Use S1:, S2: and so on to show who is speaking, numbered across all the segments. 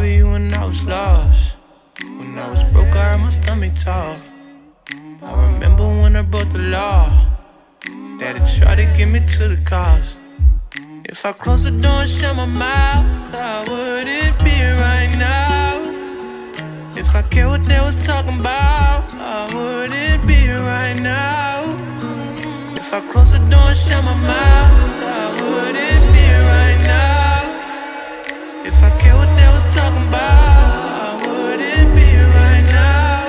S1: remember you when I was lost. When I was broke, I heard my stomach talk. I remember when I broke the law. Daddy tried to get me to the cost. If I close the door and shut my mouth, I wouldn't be here right now. If I care what they was talking about, I wouldn't be here right now. If I close the door and shut my mouth, I wouldn't be here right now. If I care what they was talking about, I wouldn't be here right now.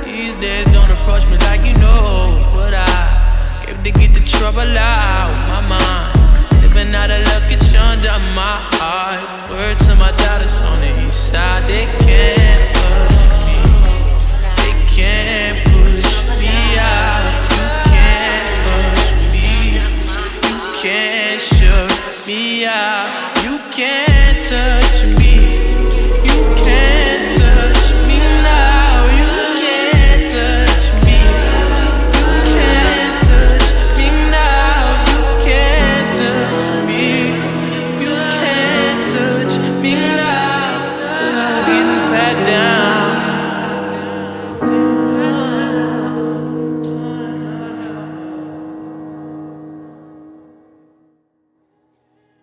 S1: These days don't approach me like you know what I gave to get the trouble out my mind. Living out of luck, it's under my heart. Words